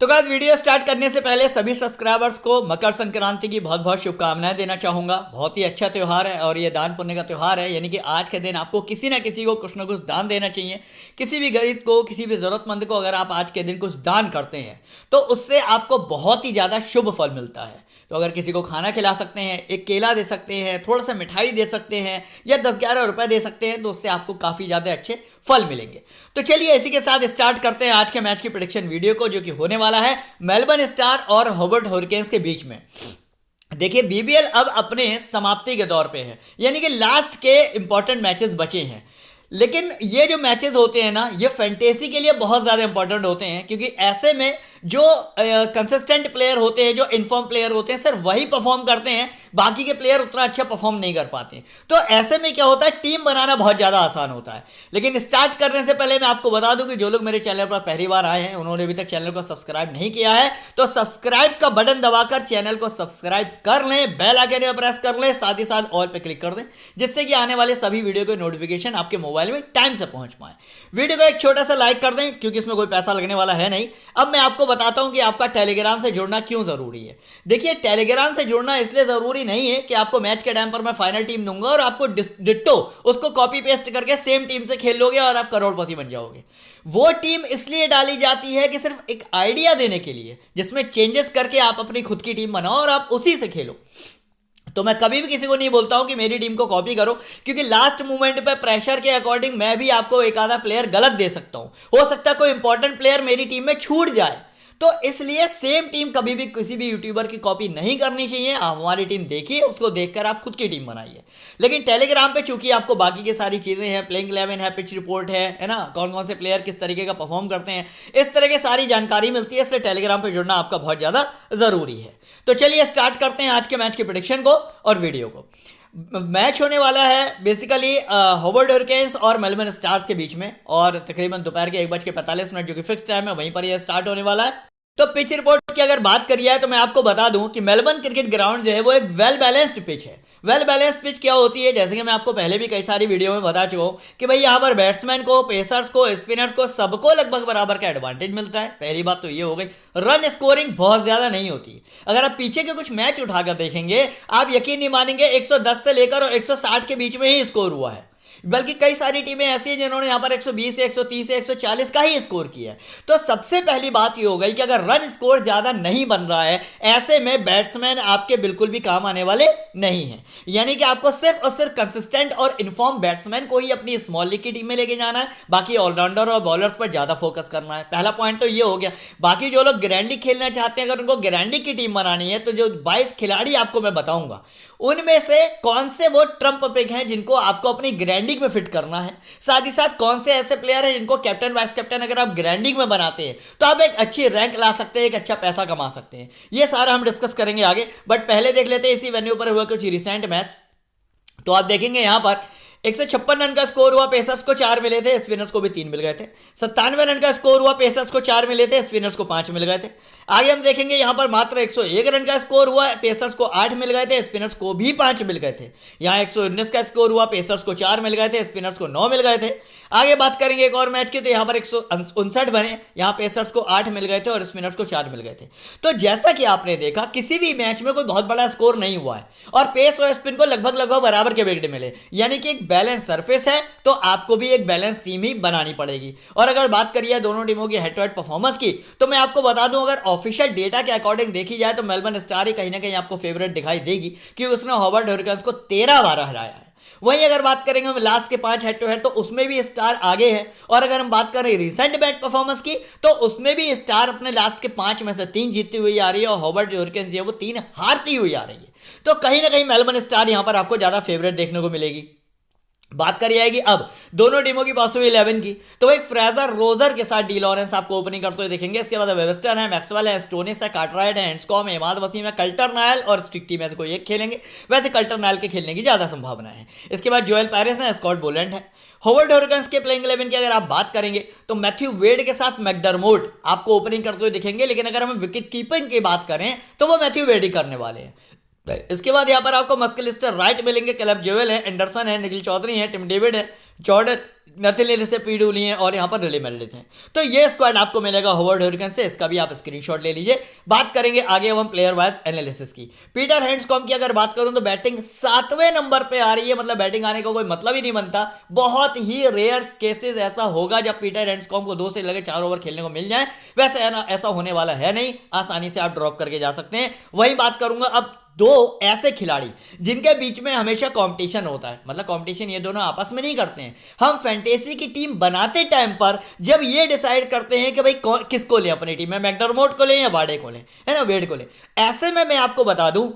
तो guys video start करने से पहले सभी सब्सक्राइबर्स को मकर संक्रांति की बहुत बहुत शुभकामनाएं देना चाहूँगा। बहुत ही अच्छा त्यौहार है और ये दान पुण्य का त्यौहार है, यानी कि आज के दिन आपको किसी ना किसी को कुछ ना कुछ दान देना चाहिए। किसी भी गरीब को, किसी भी ज़रूरतमंद को अगर आप आज के दिन कुछ दान करते हैं तो उससे आपको बहुत ही ज़्यादा शुभ फल मिलता है। तो अगर किसी को खाना खिला सकते हैं, एक केला दे सकते हैं, थोड़ा सा मिठाई दे सकते हैं या 10-11 रुपए दे सकते हैं तो उससे आपको काफ़ी ज़्यादा अच्छे फल मिलेंगे। तो चलिए इसी के साथ स्टार्ट करते हैं आज के मैच की प्रेडिक्शन वीडियो को, जो कि होने वाला है मेलबर्न स्टार और होबार्ट हुरिकेन्स के बीच में। देखिए बीबीएल अब अपने समाप्ति के दौर पे है, यानी कि लास्ट के इंपॉर्टेंट मैचेस बचे हैं। लेकिन ये जो मैचेस होते हैं ना, ये फैंटेसी के लिए बहुत ज़्यादा इंपॉर्टेंट होते हैं, क्योंकि ऐसे में जो कंसिस्टेंट प्लेयर होते हैं, जो इन्फॉर्म प्लेयर होते हैं, सिर्फ वही परफॉर्म करते हैं, बाकी के प्लेयर उतना अच्छा परफॉर्म नहीं कर पाते। तो ऐसे में क्या होता है, टीम बनाना बहुत ज़्यादा आसान होता है। लेकिन स्टार्ट करने से पहले मैं आपको बता दूं कि जो लोग मेरे चैनल पर पहली बार आए हैं, उन्होंने अभी तक चैनल को सब्सक्राइब नहीं किया है तो सब्सक्राइब का बटन दबाकर चैनल को सब्सक्राइब कर लें, बेल आइकन पर प्रेस कर लें, साथ ही साथ ऑल पे क्लिक कर दें, जिससे कि आने वाले सभी वीडियो के नोटिफिकेशन आपके मोबाइल में टाइम से पहुंच पाए। वीडियो को एक छोटा सा लाइक कर दें, क्योंकि इसमें कोई पैसा लगने वाला है नहीं। अब मैं आपको बताता हूं कि आपका टेलीग्राम से जुड़ना क्यों जरूरी है। देखिए टेलीग्राम से जुड़ना इसलिए जरूरी नहीं है कि आपको मैच के टाइम पर मैं फाइनल टीम दूंगा और आपको डिट्टो उसको कॉपी पेस्ट करके सेम टीम से खेल लोगे और आप करोड़पति बन जाओगे। वो टीम इसलिए डाली जाती है कि सिर्फ एक आइडिया देने के लिए, जिसमें चेंजेस करके आप अपनी खुद की टीम बनाओ और आप उसी से खेलो। तो मैं कभी भी किसी को नहीं बोलता हूं कि मेरी टीम को कॉपी करो, क्योंकि लास्ट मोमेंट पे प्रेशर के अकॉर्डिंग मैं भी आपको एक आधा प्लेयर गलत दे सकता हूं। हो सकता है कोई इंपॉर्टेंट प्लेयर मेरी टीम में छूट जाए, तो इसलिए सेम टीम कभी भी किसी भी यूट्यूबर की कॉपी नहीं करनी चाहिए। आप हमारी टीम देखिए, उसको देखकर आप खुद की टीम बनाइए। लेकिन टेलीग्राम पे चूंकि आपको बाकी की सारी चीज़ें हैं, प्लेइंग 11 है, पिच रिपोर्ट है ना, कौन कौन से प्लेयर किस तरीके का परफॉर्म करते हैं, इस तरह की सारी जानकारी मिलती है, इसलिए टेलीग्राम पे जुड़ना आपका बहुत ज़्यादा ज़रूरी है। तो चलिए स्टार्ट करते हैं आज के मैच की प्रेडिक्शन को और वीडियो को। मैच होने वाला है बेसिकली होबार्ट हुरिकेन्स और मेलबर्न स्टार्स के बीच में, और तकरीबन दोपहर के 1:45 जो कि फिक्स टाइम है, वहीं पर यह स्टार्ट होने वाला है। तो पिच रिपोर्ट की अगर बात करी जाए तो मैं आपको बता दूं कि मेलबर्न क्रिकेट ग्राउंड जो है वो एक वेल बैलेंस्ड पिच है। वेल बैलेंस पिच क्या होती है, जैसे कि मैं आपको पहले भी कई सारी वीडियो में बता चुका हूँ कि भाई यहाँ पर बैट्समैन को, पेसर्स को, स्पिनर्स को, सबको लगभग बराबर का एडवांटेज मिलता है। पहली बात तो ये हो गई। रन स्कोरिंग बहुत ज़्यादा नहीं होती। अगर आप पीछे के कुछ मैच उठाकर देखेंगे, आप यकीन नहीं मानेंगे, 110 से लेकर और 160 के बीच में ही स्कोर हुआ है। बल्कि कई सारी टीमें ऐसी हैं जिन्होंने यहाँ पर 120 से 130 से 140 का ही स्कोर किया है। तो सबसे पहली बात ये हो गई कि अगर रन स्कोर ज़्यादा नहीं बन रहा है, ऐसे में बैट्समैन आपके बिल्कुल भी काम आने वाले नहीं हैं। यानी कि आपको सिर्फ और सिर्फ कंसिस्टेंट और इन्फॉर्म बैट्समैन को ही अपनी स्मॉल लीग की टीम में लेके जाना है, बाकी ऑलराउंडर और बॉलर्स पर ज़्यादा फोकस करना है। पहला पॉइंट तो ये हो गया। बाकी जो लोग ग्रैंड लीग खेलना चाहते हैं, अगर उनको ग्रैंड लीग की टीम बनानी है, तो जो 22 खिलाड़ी आपको मैं बताऊंगा, उनमें से कौन से वो ट्रम्प पिक हैं जिनको आपको अपनी ग्रैंड लीग में फिट करना है। साथ ही साथ कौन से ऐसे प्लेयर हैं जिनको कैप्टन वाइस कैप्टन अगर आप ग्रैंड लीग में बनाते हैं तो आप एक अच्छी रैंक ला सकते हैं, एक अच्छा पैसा कमा सकते हैं। ये सारा हम डिस्कस करेंगे आगे, बट पहले देख लेते हैं इसी वेन्यू पर हुआ कुछ रिसेंट मैच। तो आप देखेंगे यहां पर 156 रन का स्कोर हुआ, पेसर्स को 4 मिले थे, स्पिनर्स को भी 3 मिल गए थे। 97 रन का स्कोर हुआ, पेसर्स को 4 मिले थे, स्पिनर्स को 5 मिल गए थे। आगे हम देखेंगे यहां पर मात्र 101 रन का स्कोर हुआ, पेसर्स को 8 मिल गए थे, स्पिनर्स को भी 5 मिल गए थे। यहां 119 का स्कोर हुआ, पेसर्स को 4 मिल गए थे, स्पिनर्स को 9 मिल गए थे। आगे बात करेंगे एक और मैच की, तो यहां पर 159 बने, यहां पेसर्स को 8 मिल गए थे और स्पिनर्स को 4 मिल गए थे। तो जैसा कि आपने देखा, किसी भी मैच में कोई बहुत बड़ा स्कोर नहीं हुआ है और पेस और स्पिन को लगभग लगभग बराबर के विकेट मिले, यानी कि एक बैलेंस सरफेस है। तो आपको भी एक बैलेंस टीम ही बनानी पड़ेगी। और अगर बात करिए दोनों टीमों की हेड टू हेड परफॉर्मेंस की, तो मैं आपको बता दूं, अगर ऑफिशियल डेटा के अकॉर्डिंग देखी जाए तो मेलबर्न स्टार ही कहीं ना कहीं आपको फेवरेट दिखाई देगी, क्योंकि उसने होबार्ट हुरिकेन्स को 13 बार हराया है। वहीं अगर बात करेंगे हम लास्ट के 5 हेड टू हेड, तो उसमें भी स्टार आगे है। और अगर हम बात करें रिसेंट मैच परफॉर्मेंस की, तो उसमें भी स्टार अपने लास्ट के 5 में से 3 जीतती हुई आ रही है और होबार्ट हुरिकेन्स जो है वो 3 हारती हुई आ रही है। तो कहीं ना कहीं मेलबर्न स्टार यहां पर आपको ज्यादा फेवरेट देखने को मिलेगी। बात करी जाएगी अब दोनों टीमों की पास हुई 11 की, तो भाई फ्रेजर रोजर के साथ डी लॉरेंस आपको ओपनिंग करते हुए देखेंगे। इसके बाद वेबस्टर है, मैक्सवेल है, स्टोनिस है, कार्टराइट है, हैंड्सकॉम है, इमाद वसीम है, कल्टर नायल और स्ट्रिक्टी में से कोई एक खेलेंगे। वैसे कल्टर नायल के खेलने की ज़्यादा संभावना है। इसके बाद जोएल पैरिस है, स्कॉट बोलैंड है। होबार्ट हुरिकेन्स के प्लेइंग 11 की अगर आप बात करेंगे तो मैथ्यू वेड के साथ मैकडरमोट आपको ओपनिंग करते हुए दिखेंगे। लेकिन अगर हम विकेट कीपिंग की बात करें तो वो मैथ्यू वेड ही करने वाले हैं। इसके बाद यहाँ पर आपको मस्कलिस्टर राइट मिलेंगे, कैलेब जोवेल है, एंडरसन है, निखिल चौधरी है, टिम डेविड है, जॉर्डन नथिल से पी डूली हैं और यहाँ पर रिले मेरिडिथ हैं। तो ये स्क्वाड आपको मिलेगा होवर्ड हरिकेन से, इसका भी आप स्क्रीनशॉट ले लीजिए। बात करेंगे आगे अब हम प्लेयर वाइज एनालिसिस की। पीटर हैंड्सकॉम्ब की अगर बात करूं तो बैटिंग 7वें नंबर पे आ रही है, मतलब बैटिंग आने का कोई मतलब ही नहीं बनता। बहुत ही रेयर केसेस ऐसा होगा जब पीटर हैंड्सकॉम्ब को 2 से लगे 4 ओवर खेलने को मिल जाए, वैसे ऐसा होने वाला है नहीं, आसानी से आप ड्रॉप करके जा सकते हैं। वही बात करूंगा अब 2 ऐसे खिलाड़ी जिनके बीच में हमेशा कंपटीशन होता है, मतलब कंपटीशन ये दोनों आपस में नहीं करते हैं। हम फैंटेसी की टीम बनाते टाइम पर जब ये डिसाइड करते हैं कि भाई किसको लें अपनी टीम में, मैकडरमोट को लें या वार्डे को लें, है ना, वेड को लें। ऐसे में मैं आपको बता दूं,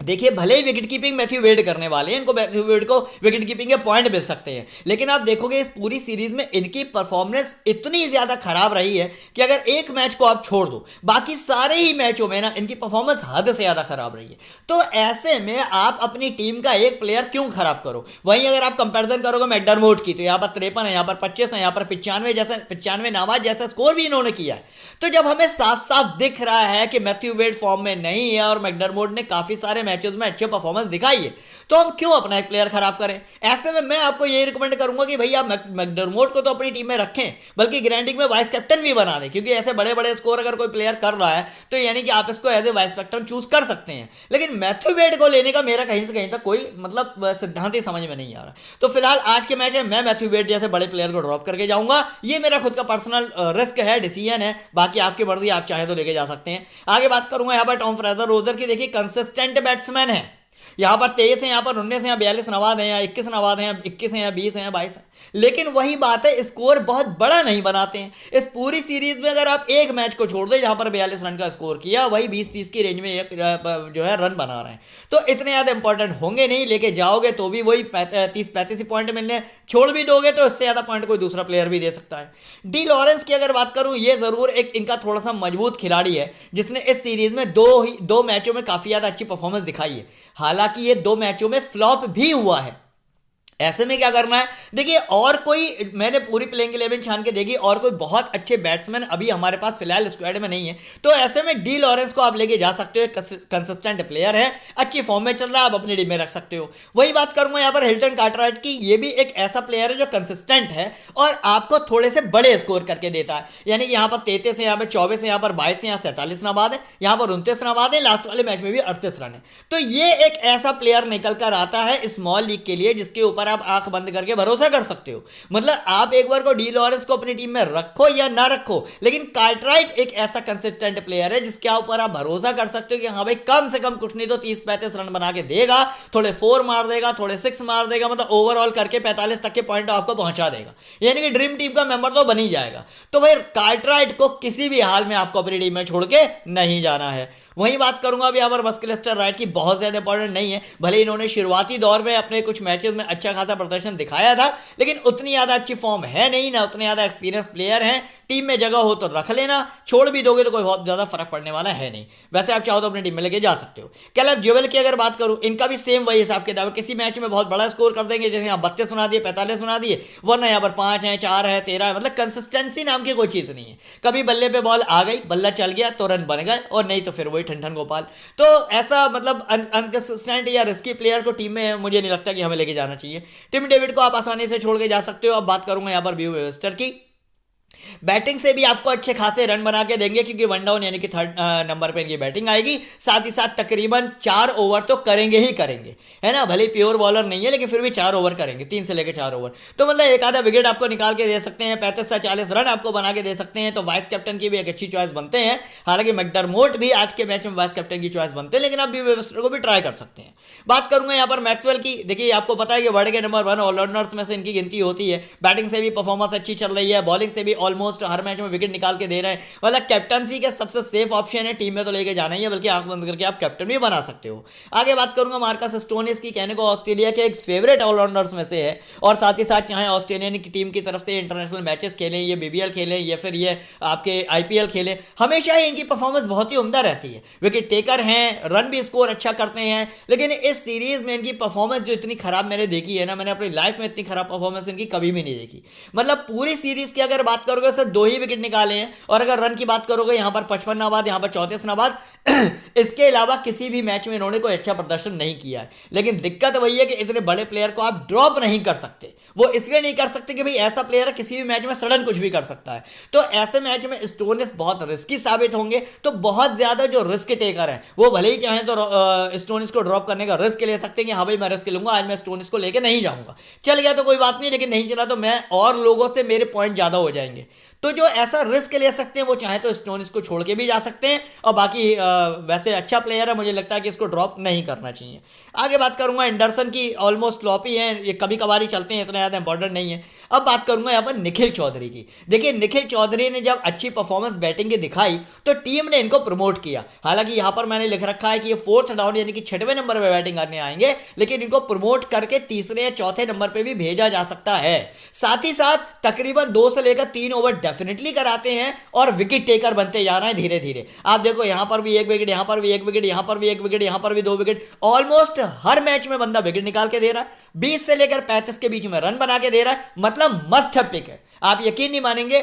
देखिए भले ही विकेट कीपिंग मैथ्यू वेड करने वाले हैं, इनको मैथ्यू वेड को विकेट कीपिंग के पॉइंट मिल सकते हैं, लेकिन आप देखोगे इस पूरी सीरीज में इनकी परफॉर्मेंस इतनी ज्यादा खराब रही है कि अगर एक मैच को आप छोड़ दो, बाकी सारे ही मैचों में ना इनकी परफॉर्मेंस हद से ज्यादा खराब रही है। तो ऐसे में आप अपनी टीम का एक प्लेयर क्यों खराब करो। वहीं अगर आप कंपेरिजन करोगे मैकडरमोट की, तो यहाँ पर 53 है, यहाँ पर 25 है, यहाँ पर 95 नाबाद जैसा स्कोर भी इन्होंने किया है। तो जब हमें साफ साफ दिख रहा है कि मैथ्यू वेड फॉर्म में नहीं है और मैकडरमोट ने काफी सारे मैचेस में अच्छे परफॉर्मेंस दिखाई है, तो हम क्यों अपना एक प्लेयर खराब करें। ऐसे में मैं आपको यही रिकमेंड करूंगा कि भैया मैकडरमोट को तो अपनी टीम में रखें, बल्कि ग्रैंडिंग में वाइस कैप्टन भी बना दें, क्योंकि ऐसे बड़े बड़े स्कोर अगर कोई प्लेयर कर रहा है तो यानी कि आप इसको as a vice captain choose कर सकते हैं। लेकिन मैथ्यू वेड को लेने का मेरा कहीं से कहीं तक कोई मतलब सिद्धांत ही समझ में नहीं आ रहा। तो फिलहाल आज के मैच में मैं मैथ्यू वेड जैसे बड़े प्लेयर को ड्रॉप करके जाऊंगा, ये मेरा खुद का पर्सनल रिस्क है, डिसीजन है, बाकी आपकी मर्जी, आप चाहे तो लेके जा सकते हैं। आगे बात करूंगा यहाँ पर टॉम फ्रेजर रोजर की। देखिए कंसिस्टेंट बैट्समैन है, यहाँ पर 23 है, यहाँ पर 19 है, 42 नवाद है, 21 नवाद है, 21 है, 20 है, 22 है। लेकिन वही बात है, स्कोर बहुत बड़ा नहीं बनाते हैं। इस पूरी सीरीज में अगर आप एक मैच को छोड़ दे जहां पर 42 रन का स्कोर किया, वही 20-30 की रेंज में जो है रन बना रहे हैं, तो इतने ज्यादा इंपॉर्टेंट होंगे नहीं। लेके जाओगे तो भी वही 30-35 पॉइंट मिलने, छोड़ भी दोगे तो इससे ज्यादा पॉइंट कोई दूसरा प्लेयर भी दे सकता है। डी लॉरेंस की अगर बात करूं, ये जरूर एक इनका थोड़ा सा मजबूत खिलाड़ी है, जिसने इस सीरीज में दो मैचों में काफी ज्यादा अच्छी परफॉर्मेंस दिखाई है। हालांकि ये 2 मैचों में फ्लॉप भी हुआ है। ऐसे में क्या करना है, देखिए और कोई, मैंने पूरी प्लेइंग 11 छान के देखी, और कोई बहुत अच्छे बैट्समैन अभी हमारे पास फिलहाल स्क्वाड में नहीं है। तो ऐसे में डी लॉरेंस को आप लेके जा सकते हो, कंसिस्टेंट प्लेयर है, अच्छी फॉर्म में चल रहा है, आप अपनी टीम में रख सकते हो। वही बात करूंगा यहाँ पर हिल्टन कार्टराइट की। ये भी एक ऐसा प्लेयर है जो कंसिस्टेंट है और आपको थोड़े से बड़े स्कोर करके देता है। यानी कि यहाँ पर 33 है, यहाँ पर 24 है, यहाँ पर 22 है, यहाँ 47 नाबाद है, यहाँ पर 29 नाबाद है, लास्ट वाले मैच में भी 38 रन है। तो ये एक ऐसा प्लेयर निकल कर आता है स्मॉल लीग के लिए, जिसके ऊपर आप आंख बंद करके भरोसा कर सकते हो। मतलब आप एक बार को डी लॉरेंस को अपनी टीम में रखो या ना रखो, लेकिन कार्टराइट एक ऐसा कंसिस्टेंट प्लेयर है जिसके ऊपर आप भरोसा कर सकते हो कि हाँ भाई कम से कम कुछ नहीं तो 30-35 रन बना के देगा, थोड़े 4 मार देगा, थोड़े 6 मार देगा, मतलब ओवरऑल करके 45 तक के पॉइंट आपको पहुंचा देगा, यानी कि ड्रीम टीम का मेंबर तो बन ही जाएगा। तो भाई कार्टराइट को किसी भी हाल में आपको अपनी टीम में छोड़ के नहीं जाना है। वही बात करूंगा अब यहाँ पर मस्कलिस्टर राइट की, बहुत ज्यादा इंपॉर्टेंट नहीं है। भले इन्होंने शुरुआती दौर में अपने कुछ मैचेस में अच्छा खासा प्रदर्शन दिखाया था, लेकिन उतनी ज्यादा अच्छी फॉर्म है नहीं, ना उतने ज्यादा एक्सपीरियंस प्लेयर हैं। टीम में जगह हो तो रख लेना, छोड़ भी दोगे तो कोई बहुत ज्यादा फर्क पड़ने वाला है नहीं। वैसे आप चाहो तो अपनी टीम में लेके जा सकते हो। कैलेब जोवेल की अगर बात करूं, इनका भी सेम वही हिसाब किताब, किसी मैच में बहुत बड़ा स्कोर कर देंगे, जैसे यहाँ 32 बना दिए, 45 बना दिए, वरना यहाँ पर 5 है, 4 है, 13 है, मतलब कंसिस्टेंसी नाम की कोई चीज नहीं है। कभी बल्ले पे बॉल आ गई, बल्ला चल गया तो रन बन गए, और नहीं तो फिर वही ठन ठन गोपाल। तो ऐसा मतलब अनकंसिस्टेंट या रिस्की प्लेयर को टीम में मुझे नहीं लगता कि हमें लेके जाना चाहिए। टिम डेविड को आप आसानी से छोड़ के जा सकते हो। अब बात करूंगा यहाँ पर व्यू वेस्टर की। बैटिंग से भी आपको अच्छे खासे रन बना के देंगे, क्योंकि 1 डाउन यानी कि 3rd नंबर पे इनकी बैटिंग आएगी। साथ ही साथ तकरीबन 4 ओवर तो करेंगे ही करेंगे, है ना। भले प्योर बॉलर नहीं है, लेकिन फिर भी 4 ओवर करेंगे, 3 से लेकर 4 ओवर। तो मतलब एक आधा विकेट आपको निकाल के दे सकते हैं, 35 से 40 रन आपको बना के दे सकते हैं। तो वाइस कैप्टन की भी एक अच्छी चॉइस बनते हैं। हालांकि मैकडरमोट भी आज के मैच में वाइस कैप्टन की चॉइस बनते हैं, लेकिन आप भी वेस्टर को भी ट्राई कर सकते हैं। बात करूंगा यहाँ पर मैक्सवेल की। देखिए आपको पता है कि वर्ल्ड के नंबर 1 ऑलराउंडर्स में से इनकी गिनती होती है। बैटिंग से भी परफॉर्मेंस अच्छी चल रही है, बॉलिंग से भी ऑलमोस्ट हर मैच में विकेट निकाल के दे रहे हैं। मतलब कैप्टनसी के सबसे सेफ ऑप्शन है, टीम में तो लेके जाना ही है, बल्कि आंख बंद करके आप कैप्टन भी बना सकते हो। आगे बात करूंगा मार्कस स्टोनिस की। कहने को ऑस्ट्रेलिया के एक फेवरेट ऑलराउंडर्स में से है, और साथ ही साथ चाहे ऑस्ट्रेलियन की टीम की तरफ से इंटरनेशनल मैचेस खेलें, ये बीबीएल खेलें या फिर ये आपके आईपीएल खेलें, हमेशा ही इनकी परफॉर्मेंस बहुत ही उम्दा रहती है। विकेट टेकर हैं, रन भी स्कोर अच्छा करते हैं, लेकिन इस सीरीज में इनकी परफॉर्मेंस जो इतनी खराब मैंने देखी है ना, मैंने अपनी लाइफ में इतनी खराब परफॉर्मेंस इनकी कभी भी नहीं देखी। मतलब पूरी सीरीज की अगर बात करोगे सिर्फ 2 ही विकेट निकाले हैं, और अगर रन की बात करोगे यहाँ पर 55 नाबाद, यहाँ पर 34 नाबाद, इसके अलावा किसी भी मैच में इन्होंने कोई अच्छा प्रदर्शन नहीं किया है। लेकिन दिक्कत वही है कि इतने बड़े प्लेयर को आप ड्रॉप नहीं कर सकते। वो इसलिए नहीं कर सकते कि भाई ऐसा प्लेयर है किसी भी मैच में सडन कुछ भी कर सकता है। तो ऐसे मैच में स्टोनिस बहुत रिस्की साबित होंगे। तो बहुत ज्यादा जो रिस्क टेकर है वो भले ही चाहें तो स्टोनिस को ड्रॉप करने का रिस्क ले सकते हैं कि हाँ भाई मैं रिस्क लूंगा, आज मैं स्टोनिस को लेकर नहीं जाऊंगा, चल गया तो कोई बात नहीं, लेकिन नहीं चला तो मैं और लोगों से मेरे पॉइंट ज्यादा हो जाएंगे। तो जो ऐसा रिस्क ले सकते हैं वो चाहे तो स्टोनिस को छोड़ के भी जा सकते हैं। और बाकी वैसे अच्छा प्लेयर है, मुझे लगता है कि इसको ड्रॉप नहीं करना चाहिए। आगे बात करूंगा एंडरसन की, ऑलमोस्ट फ्लॉप ही है, ये कभी कभार ही चलते हैं, इतना ज़्यादा इंपॉर्टेंट नहीं है। अब बात करूंगा यहाँ पर निखिल चौधरी की। देखिए निखिल चौधरी ने जब अच्छी परफॉर्मेंस बैटिंग की दिखाई तो टीम ने इनको प्रमोट किया। हालांकि यहाँ पर मैंने लिख रखा है कि ये 4th डाउन यानी कि 6वें नंबर पर बैटिंग करने आएंगे, लेकिन इनको प्रमोट करके 3रे या 4थे नंबर पर भी भेजा जा सकता है। साथ ही साथ तकरीबन 2 से लेकर 3 ओवर डेफिनेटली कराते हैं और विकेट टेकर बनते जा रहे हैं धीरे धीरे। आप देखो यहाँ पर भी 1 विकेट, यहाँ पर भी 1 विकेट, यहाँ पर भी 1 विकेट, यहाँ पर भी 2 विकेट, ऑलमोस्ट हर मैच में बंदा विकेट निकाल के दे रहा है। 20 से लेकर 35 के बीच में रन बना के दे रहा है, मतलब मस्त पिक है। आप यकीन नहीं मानेंगे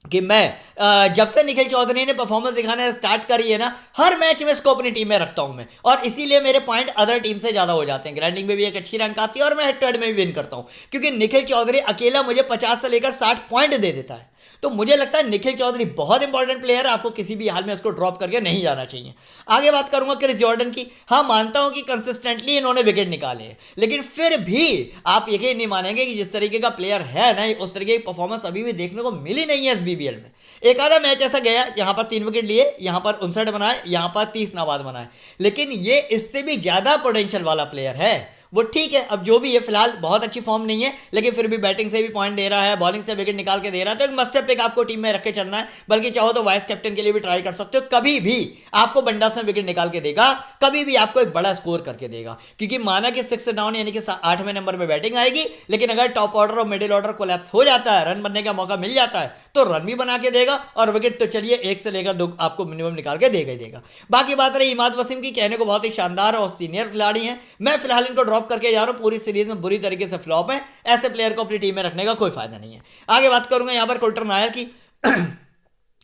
कि मैं जब से निखिल चौधरी ने परफॉर्मेंस दिखाना स्टार्ट करी है ना, हर मैच में इसको अपनी टीम में रखता हूं मैं, और इसीलिए मेरे पॉइंट अदर टीम से ज्यादा हो जाते हैं। ग्राइंडिंग में भी एक अच्छी रैंक आती है और मैं हेड टू हेड में भी विन करता हूं, क्योंकि निखिल चौधरी अकेला मुझे 50 से लेकर 60 पॉइंट दे देता है। तो मुझे लगता है निखिल चौधरी बहुत इंपॉर्टेंट प्लेयर है, आपको किसी भी हाल में उसको ड्रॉप करके नहीं जाना चाहिए। आगे बात करूंगा क्रिस जॉर्डन की। हाँ मानता हूं कि कंसिस्टेंटली इन्होंने विकेट निकाले हैं, लेकिन फिर भी आप यकीन नहीं मानेंगे कि जिस तरीके का प्लेयर है ना, उस तरीके की परफॉर्मेंस अभी भी देखने को मिली नहीं है इस बीबीएल में। एक आधा मैच ऐसा गया यहाँ पर 3 विकेट लिए, यहाँ पर 59 बनाए, यहाँ पर 30 नाबाद बनाए, लेकिन ये इससे भी ज्यादा पोटेंशियल वाला प्लेयर है। वो ठीक है, अब जो भी है फिलहाल बहुत अच्छी फॉर्म नहीं है, लेकिन फिर भी बैटिंग से भी पॉइंट दे रहा है, बॉलिंग से विकेट निकाल के दे रहा है, तो एक मस्टर पिक आपको टीम में रख के चलना है। बल्कि चाहो तो वाइस कैप्टन के लिए भी ट्राई कर सकते हो, कभी भी आपको बंडल से विकेट निकाल के देगा, कभी भी आपको एक बड़ा स्कोर करके देगा। क्योंकि माना कि 6 डाउन यानी कि 8वें नंबर पर बैटिंग आएगी, लेकिन अगर टॉप ऑर्डर और मिडिल ऑर्डर कोलैप्स हो जाता है, रन बनने का मौका मिल जाता है, तो रन भी बना के देगा, और विकेट तो चलिए 1 से लेकर 2 आपको मिनिमम निकाल के देगा ही देगा। बाकी बात रही इमाद वसीम की, कहने को बहुत ही शानदार और सीनियर खिलाड़ी हैं, मैं फिलहाल इनको ड्रॉप करके जा रहा हूं। पूरी सीरीज में बुरी तरीके से फ्लॉप है, ऐसे प्लेयर को अपनी टीम में रखने का कोई फायदा नहीं है। आगे बात करूंगा यहां पर कुल्टर नायर की।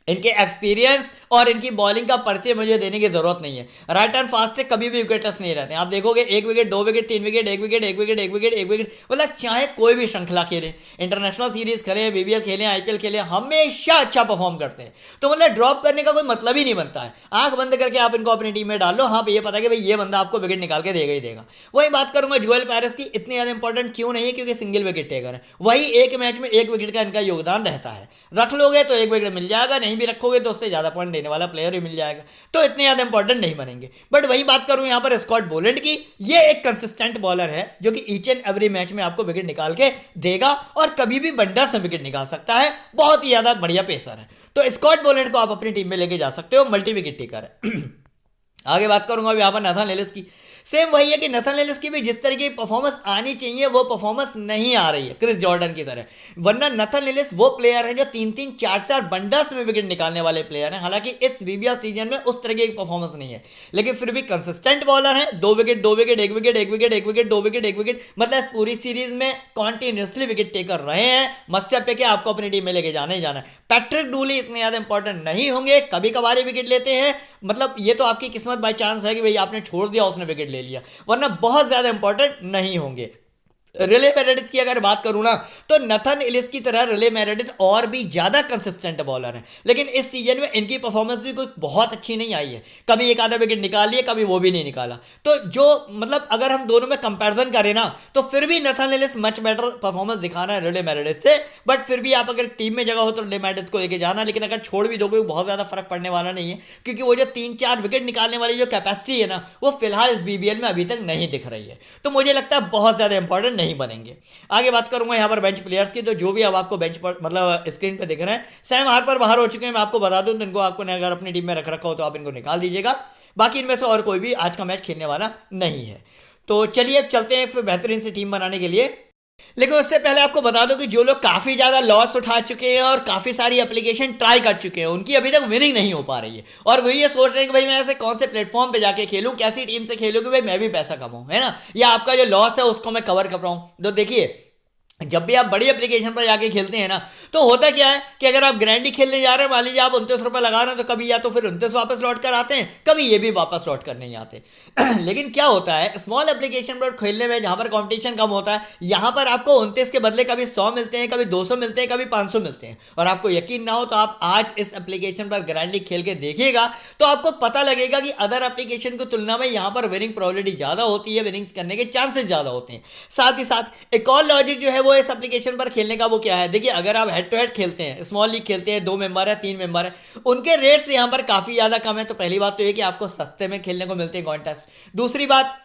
इनके एक्सपीरियंस और इनकी बॉलिंग का परिचय मुझे देने की जरूरत नहीं है। राइट हैंड फास्ट है, कभी भी विकेटलेस नहीं रहते। आप देखोगे 1 wicket, 2 wicket, 3 wicket, 1 wicket, 1 wicket, 1 wicket, 1 wicket, मतलब चाहे कोई भी श्रृंखला खेले, इंटरनेशनल सीरीज खेले, बीबीएल खेले, आईपीएल खेले, हमेशा अच्छा परफॉर्म करते हैं। तो मतलब ड्रॉप करने का कोई मतलब ही नहीं बनता है। आंख बंद करके आप इनको अपनी टीम में डाल लो, हाँ ये पता है कि भाई ये बंदा आपको विकेट निकाल के देगा ही देगा। वही बात करूंगा जोएल पैरेस की, इतनी ज्यादा इंपॉर्टेंट क्यों नहीं है, क्योंकि सिंगल विकेट टेकर है। वही एक मैच में 1 विकेट का इनका योगदान रहता है। रख लोगे तो 1 विकेट मिल जाएगा, नहीं भी रखोगे तो उससे ज्यादा पॉइंट देने वाला प्लेयर ही मिल जाएगा, तो इतने ज्यादा इंपॉर्टेंट नहीं बनेंगे। बट वही बात करूं यहां पर स्कॉट बोलैंड की, ये एक कंसिस्टेंट बॉलर है जो कि ईच एंड एवरी मैच में आपको विकेट निकाल के देगा, और कभी भी बंडर से विकेट निकाल सकता है। बहुत ही ज्यादा बढ़िया पेसर है, तो स्कॉट बोलैंड को आप अपनी टीम में लेके जा सकते हो, मल्टी विकेट टेकर है। आगे बात करूंगा यहां पर नाथन एलिस की। सेम वही है कि नाथन एलिस की भी जिस तरीके की परफॉर्मेंस आनी चाहिए वो परफॉर्मेंस नहीं आ रही है क्रिस जॉर्डन की तरह। वरना नाथन एलिस वो प्लेयर है जो 3-3, 4-4 बंडर्स में विकेट निकालने वाले प्लेयर हैं। हालांकि इस बीबीएल सीजन में उस तरीके की परफॉर्मेंस नहीं है, लेकिन फिर भी कंसिस्टेंट बॉलर है। 2 wicket, 2 wicket, 1 wicket, 1 wicket, 1 wicket, 2 wicket, 1 wicket, मतलब इस पूरी सीरीज में कॉन्टिन्यूसली विकेट टेकर रहे हैं। मस्टर पे क्या आपको अपनी टीम में लेके जाना ही जाना है। पैट्रिक डूली इतने ज्यादा इंपॉर्टेंट नहीं होंगे, कभी कभार विकेट लेते हैं, मतलब ये तो आपकी किस्मत बाय चांस है कि भाई आपने छोड़ दिया उसने विकेट ले लिया, वरना बहुत ज्यादा इंपॉर्टेंट नहीं होंगे। रिले मेरेडिथ की अगर बात करूं ना, तो नथन एलिस की तरह रिले मेरेडिथ और भी ज्यादा कंसिस्टेंट बॉलर हैं, लेकिन इस सीजन में इनकी परफॉर्मेंस भी कोई बहुत अच्छी नहीं आई है। कभी एक आधा विकेट निकाल लिए, कभी वो भी नहीं निकाला। तो जो मतलब अगर हम दोनों में कंपैरिजन करें ना, तो फिर भी Nathan Alice much better performance दिखाना है रिले मेरेडिथ से। बट फिर भी आप अगर टीम में जगह हो तो रिले मेरेडिथ को लेके जाना, लेकिन अगर छोड़ भी दोगे बहुत ज्यादा फर्क पड़ने वाला नहीं है, क्योंकि वो जो 3-4 विकेट निकालने वाली जो कैपेसिटी है ना, वो फिलहाल इस बीबीएल में अभी तक नहीं दिख रही है। तो मुझे लगता है बहुत ज्यादा इंपॉर्टेंट नहीं बनेंगे। आगे बात करूंगा यहां पर बेंच प्लेयर्स की, तो जो भी अब आपको बेंच पर मतलब स्क्रीन पे दिख रहे हैं, सैम हार्पर बाहर हो चुके हैं, मैं आपको बता दूं, तो इनको आपको अगर अपनी टीम में रख रखा हो तो आप इनको निकाल दीजिएगा। बाकी इनमें से और कोई भी आज का मैच खेलने वाला नहीं है। तो चलिए अब चलते हैं फिर बेहतरीन से टीम बनाने के लिए। लेकिन उससे पहले आपको बता दो कि जो लोग काफी ज्यादा लॉस उठा चुके हैं और काफी सारी एप्लीकेशन ट्राई कर चुके हैं, उनकी अभी तक विनिंग नहीं हो पा रही है, और वही ये सोच रहे हैं कि भाई मैं ऐसे कौन से प्लेटफॉर्म पे जाके खेलूं, कैसी टीम से खेलूं कि भाई मैं भी पैसा कमाऊं, है ना, या आपका जो लॉस है उसको मैं कवर कर पाऊं। तो देखिए जब भी आप बड़ी एप्लीकेशन पर जाके खेलते हैं ना, तो होता क्या है कि अगर आप ग्रैंडी खेलने जा रहे हैं, मान लीजिए आप 29 रुपये लगा रहे हैं, तो कभी या तो फिर 29 वापस लौट कर आते हैं, कभी ये भी वापस लौट कर नहीं आते। लेकिन क्या होता है स्मॉल एप्लीकेशन पर खेलने में, जहां पर कंपटीशन कम होता है, यहां पर आपको 29 के बदले कभी 100 मिलते हैं, कभी 200 मिलते हैं, कभी 500 मिलते हैं। और आपको यकीन ना हो तो आप आज इस एप्लीकेशन पर ग्रैंडी खेल के देखिएगा, तो आपको पता लगेगा कि अदर एप्लीकेशन की तुलना में यहां पर विनिंग प्रोबेबिलिटी ज्यादा होती है, विनिंग करने के चांसेस ज्यादा होते हैं। साथ ही साथ एक और लॉजिक जो है वो इस एप्लीकेशन पर खेलने का वो क्या है, देखिए अगर आप हेड टू हेड खेलते हैं, स्मॉल लीग खेलते हैं, 2 मेंबर है, 3 मेंबर है, उनके रेट्स यहां पर काफी ज्यादा कम है। तो पहली बात तो ये कि आपको सस्ते में खेलने को मिलते हैं कॉन्टेस्ट। दूसरी बात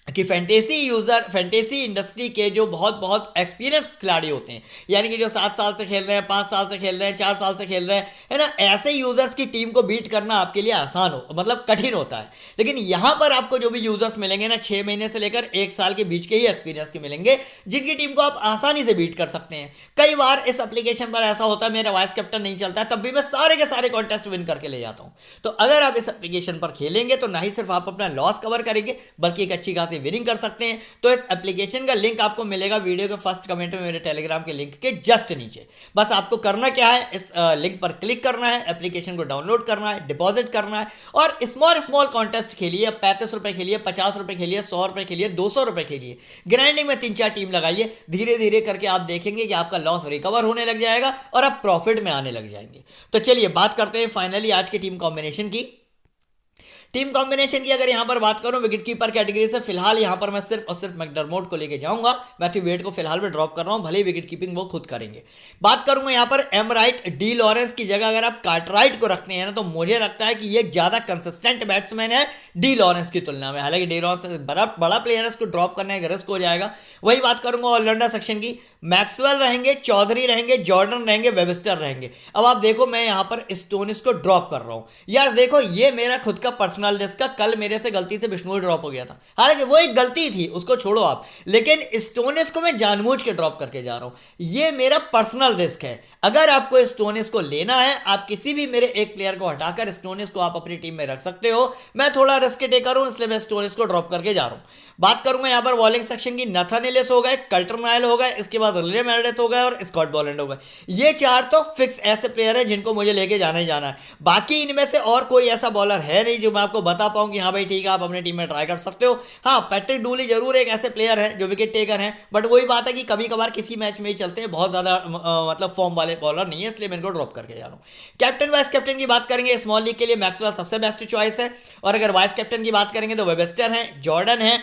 कि फैंटेसी इंडस्ट्री के जो बहुत बहुत एक्सपीरियंस खिलाड़ी होते हैं, यानी कि जो 7 साल से खेल रहे हैं, 5 साल से खेल रहे हैं, 4 साल से खेल रहे हैं, है ना, ऐसे यूजर्स की टीम को बीट करना आपके लिए आसान हो, मतलब कठिन होता है। लेकिन यहां पर आपको जो भी यूजर्स मिलेंगे ना, 6 महीने से लेकर 1 साल के बीच के ही एक्सपीरियंस के मिलेंगे, जिनकी टीम को आप आसानी से बीट कर सकते हैं। कई बार इस एप्लीकेशन पर ऐसा होता है, मेरा वाइस कैप्टन नहीं चलता है, तब भी मैं सारे के सारे कॉन्टेस्ट विन करके ले जाता हूं। तो अगर आप इस एप्लीकेशन पर खेलेंगे तो ना ही सिर्फ आप अपना लॉस कवर करेंगे, बल्कि एक अच्छी खासी विनिंग कर सकते हैं। तो इस एप्लीकेशन का लिंक आपको मिलेगा वीडियो के फर्स्ट कमेंट में, मेरे टेलीग्राम के लिंक के जस्ट नीचे। बस आपको करना क्या है, इस लिंक पर क्लिक करना है, एप्लीकेशन को डाउनलोड करना है, डिपॉजिट करना है, और स्मॉल कॉन्टेस्ट खेलिए। 35 रुपए खेलिए, 50 रुपए खेलिए, 100 रुपए खेलिए, 200 रुपए खेलिए, ग्राइंडिंग में 3-4 टीम लगाइए। धीरे धीरे करके आप देखेंगे कि आपका लॉस रिकवर होने लग जाएगा और आप प्रॉफिट में आने लग जाएंगे। तो चलिए बात करते हैं फाइनली आज की टीम कॉम्बिनेशन की। टीम कॉम्बिनेशन की अगर यहां पर बात करूं विकेट कीपर कैटेगरी से, फिलहाल यहां पर मैं सिर्फ और सिर्फ मैकडरमोट को लेके जाऊंगा। मैथ्यू वेड को फिलहाल में ड्रॉप कर रहा हूं, भले ही विकेट कीपिंग वो खुद करेंगे। बात करूंगा यहां पर एम राइट डी लॉरेंस की जगह अगर आप कार्टराइट को रखते हैं ना, तो मुझे लगता है कि ये ज्यादा कंसिस्टेंट बैट्समैन है डी लॉरेंस की तुलना में। हालांकि डी लॉरेंस बड़ा प्लेयर है, इसको ड्रॉप करने का रिस्क हो जाएगा। वही बात करूंगा ऑलराउंडर सेक्शन की, मैक्सवेल रहेंगे, चौधरी रहेंगे, जॉर्डन रहेंगे, वेबस्टर रहेंगे। अब आप देखो मैं यहां पर स्टोनिस को ड्रॉप कर रहा हूं। यार देखो ये मेरा खुद का पर्सनल रिस्क का, कल मेरे से गलती से बिश्नोई ड्रॉप हो गया था, हालांकि वो एक गलती थी, उसको छोड़ो आप, लेकिन स्टोनिस को मैं जानबूझ के ड्रॉप करके जा रहा हूं। ये मेरा पर्सनल रिस्क है। अगर आपको स्टोनिस को लेना है, आप किसी भी मेरे एक प्लेयर को हटाकर स्टोनिस को आप अपनी टीम में रख सकते हो। मैं थोड़ा रिस्क टेकर हूं, इसलिए मैं स्टोनिस को ड्रॉप करके जा रहा हूं। बात करूंगा यहां पर बॉलिंग सेक्शन की, नथन एलिस हो गए, कल्टर नायल हो गए, इसके बाद रिले मेरेडिथ हो गए और स्कॉट बोलैंड हो गए। ये 4 तो फिक्स ऐसे प्लेयर है जिनको मुझे लेके जाना ही जाना है। बाकी इनमें से और कोई ऐसा बॉलर है नहीं जो मैं आपको बता पाऊं कि हाँ भाई ठीक है आप अपनी टीम में ट्राई कर सकते हो। हाँ, पैट्रिक डूली जरूर एक ऐसे प्लेयर है जो विकेट टेकर है, बट वही बात है कि कभी कभार किसी मैच में ही चलते हैं, बहुत ज्यादा मतलब फॉर्म वाले बॉलर नहीं है, इसलिए मैं इनको ड्रॉप करके जा रहा हूँ। कैप्टन वाइस कैप्टन की बात करेंगे, स्मॉल लीग के लिए मैक्सवेल सबसे बेस्ट चॉइस है, और अगर वाइस कैप्टन की बात करेंगे तो वेबस्टर है, जॉर्डन है,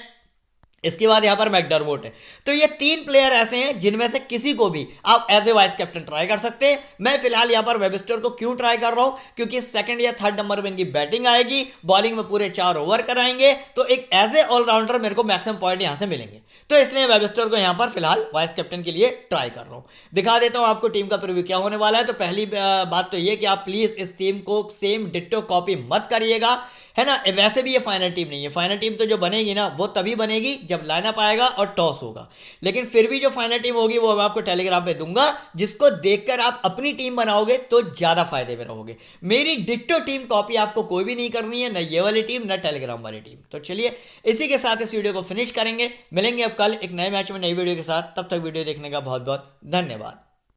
इसके बाद यहां पर मैकडरमोट है। तो ये 3 प्लेयर ऐसे हैं जिनमें से किसी को भी आप as a vice captain try कर सकते हैं। मैं फिलहाल यहां पर वेबस्टर को क्यों ट्राई कर रहा हूं, क्योंकि सेकंड या थर्ड नंबर में इनकी बैटिंग आएगी, बॉलिंग में पूरे 4 ओवर कराएंगे, तो एक एज ए ऑलराउंडर मेरे को मैक्सिमम पॉइंट यहां से मिलेंगे। तो इसलिए वेबस्टर को यहां पर फिलहाल वाइस कैप्टन के लिए ट्राई कर रहा हूं। दिखा देता हूं आपको टीम का प्रीव्यू क्या होने वाला है। तो पहली बात तो ये कि आप प्लीज इस टीम को सेम डिट्टो कॉपी मत करिएगा, है ना। वैसे भी ये फाइनल टीम नहीं है, फाइनल टीम तो जो बनेगी ना वो तभी बनेगी जब लाइनअप आएगा और टॉस होगा। लेकिन फिर भी जो फाइनल टीम होगी वो मैं आपको टेलीग्राम पे दूंगा, जिसको देखकर आप अपनी टीम बनाओगे तो ज्यादा फायदे में रहोगे। मेरी डिट्टो टीम कॉपी आपको कोई भी नहीं करनी है, न ये वाली टीम न टेलीग्राम वाली टीम। तो चलिए इसी के साथ इस वीडियो को फिनिश करेंगे, मिलेंगे अब कल एक नए मैच में नई वीडियो के साथ। तब तक वीडियो देखने का बहुत बहुत धन्यवाद।